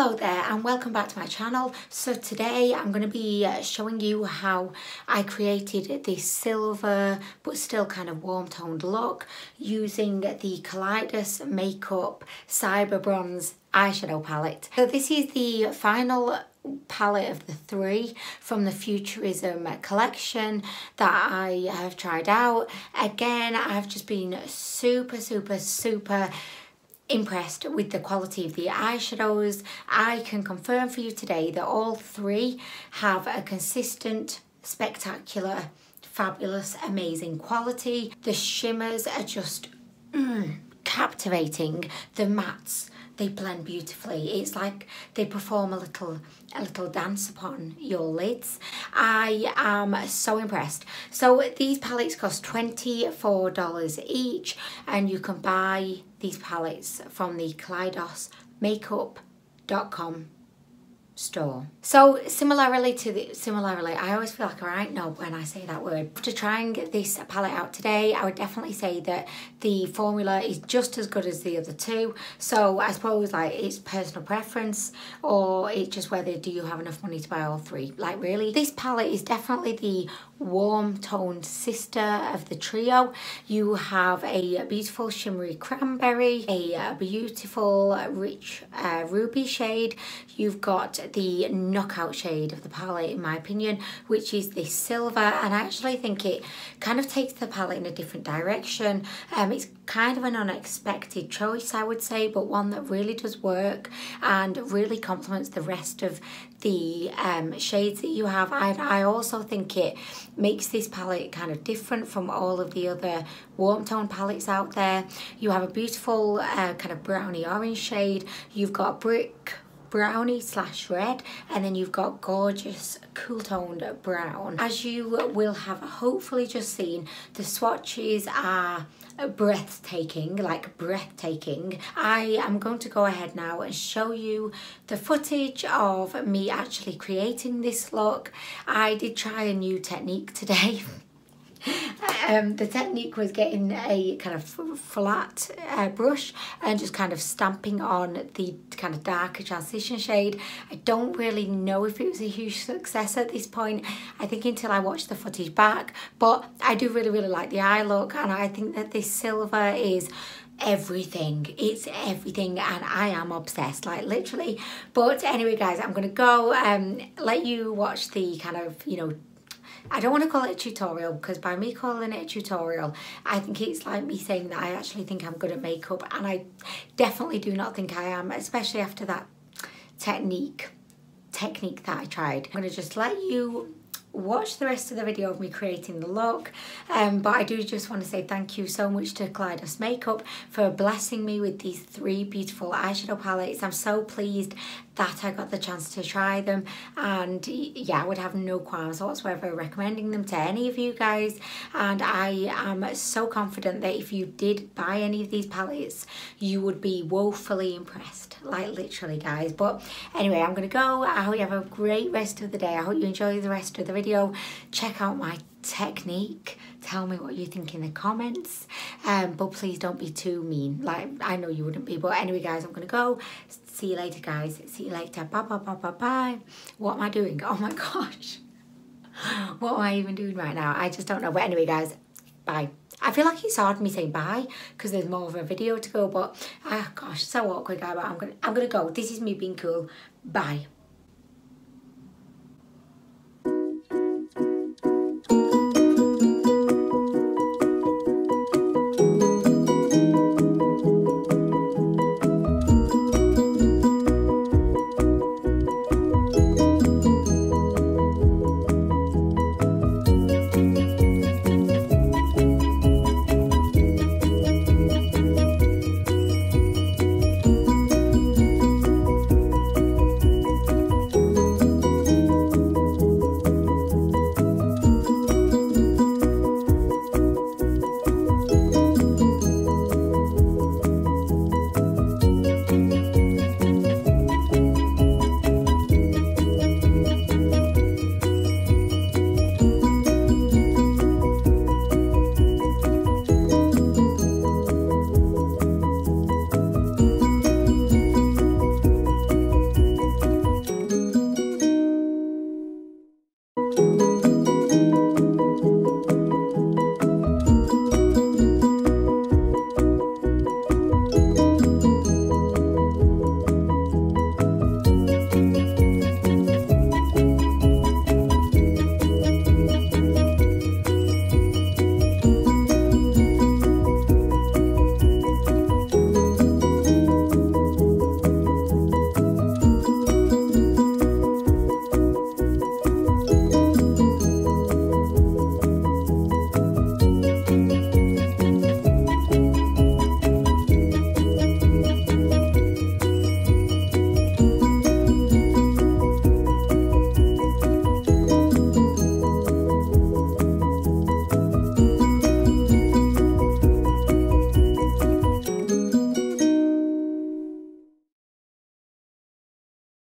Hello there and welcome back to my channel. So today I'm going to be showing you how I created this silver but still kind of warm toned look using the Kaleidos Makeup Cyber Bronze eyeshadow palette. So this is the final palette of the three from the Futurism collection that I have tried out. Again, I've just been super impressed with the quality of the eyeshadows. I can confirm for you today that all three have a consistent, spectacular, fabulous, amazing quality. The shimmers are just captivating. The mattes, they blend beautifully. It's like they perform a little dance upon your lids. I am so impressed. So these palettes cost $24 each, and you can buy these palettes from the KALEIDOSMakeup.com store. So similarly, I always feel like a right knob when I say that word. After trying this palette out today, I would definitely say that the formula is just as good as the other two. So I suppose like it's personal preference, or it's just whether do you have enough money to buy all three. Like really, this palette is definitely the warm toned sister of the trio. You have a beautiful shimmery cranberry, a beautiful rich ruby shade. You've got the knockout shade of the palette, in my opinion, which is this silver, and I actually think it kind of takes the palette in a different direction. It's kind of an unexpected choice, I would say, but one that really does work and really complements the rest of the shades that you have. I also think it makes this palette kind of different from all of the other warm tone palettes out there. You have a beautiful kind of brownie orange shade. You've got brick brownie / red, and then you've got gorgeous cool toned brown. As you will have hopefully just seen, the swatches are breathtaking, like breathtaking. I am going to go ahead now and show you the footage of me actually creating this look. I did try a new technique today. The technique was getting a kind of flat brush and just kind of stamping on the kind of darker transition shade. I don't really know if it was a huge success at this point, I think, until I watched the footage back, but I do really like the eye look, and I think that this silver is everything. It's everything, and I am obsessed, like literally. But anyway guys, I'm gonna go let you watch the kind of, you know, I don't want to call it a tutorial, because by me calling it a tutorial, I think it's like me saying that I actually think I'm good at makeup, and I definitely do not think I am, especially after that technique that I tried. I'm going to just let you watch the rest of the video of me creating the look, but I do just want to say thank you so much to Kaleidos Makeup for blessing me with these three beautiful eyeshadow palettes. I'm so pleased that I got the chance to try them, and yeah, I would have no qualms whatsoever recommending them to any of you guys, and I am so confident that if you did buy any of these palettes, you would be woefully impressed, like literally guys. But anyway, I'm gonna go. I hope you have a great rest of the day. I hope you enjoy the rest of the video. Check out my technique, tell me what you think in the comments, but please don't be too mean, like I know you wouldn't be. But anyway guys, I'm gonna go. See you later guys, see you later, bye. What am I doing? Oh my gosh, what am I even doing right now? I just don't know. But anyway guys, bye. I feel like it's hard me saying bye because there's more of a video to go, but gosh, so awkward guys. But I'm gonna go. This is me being cool. Bye.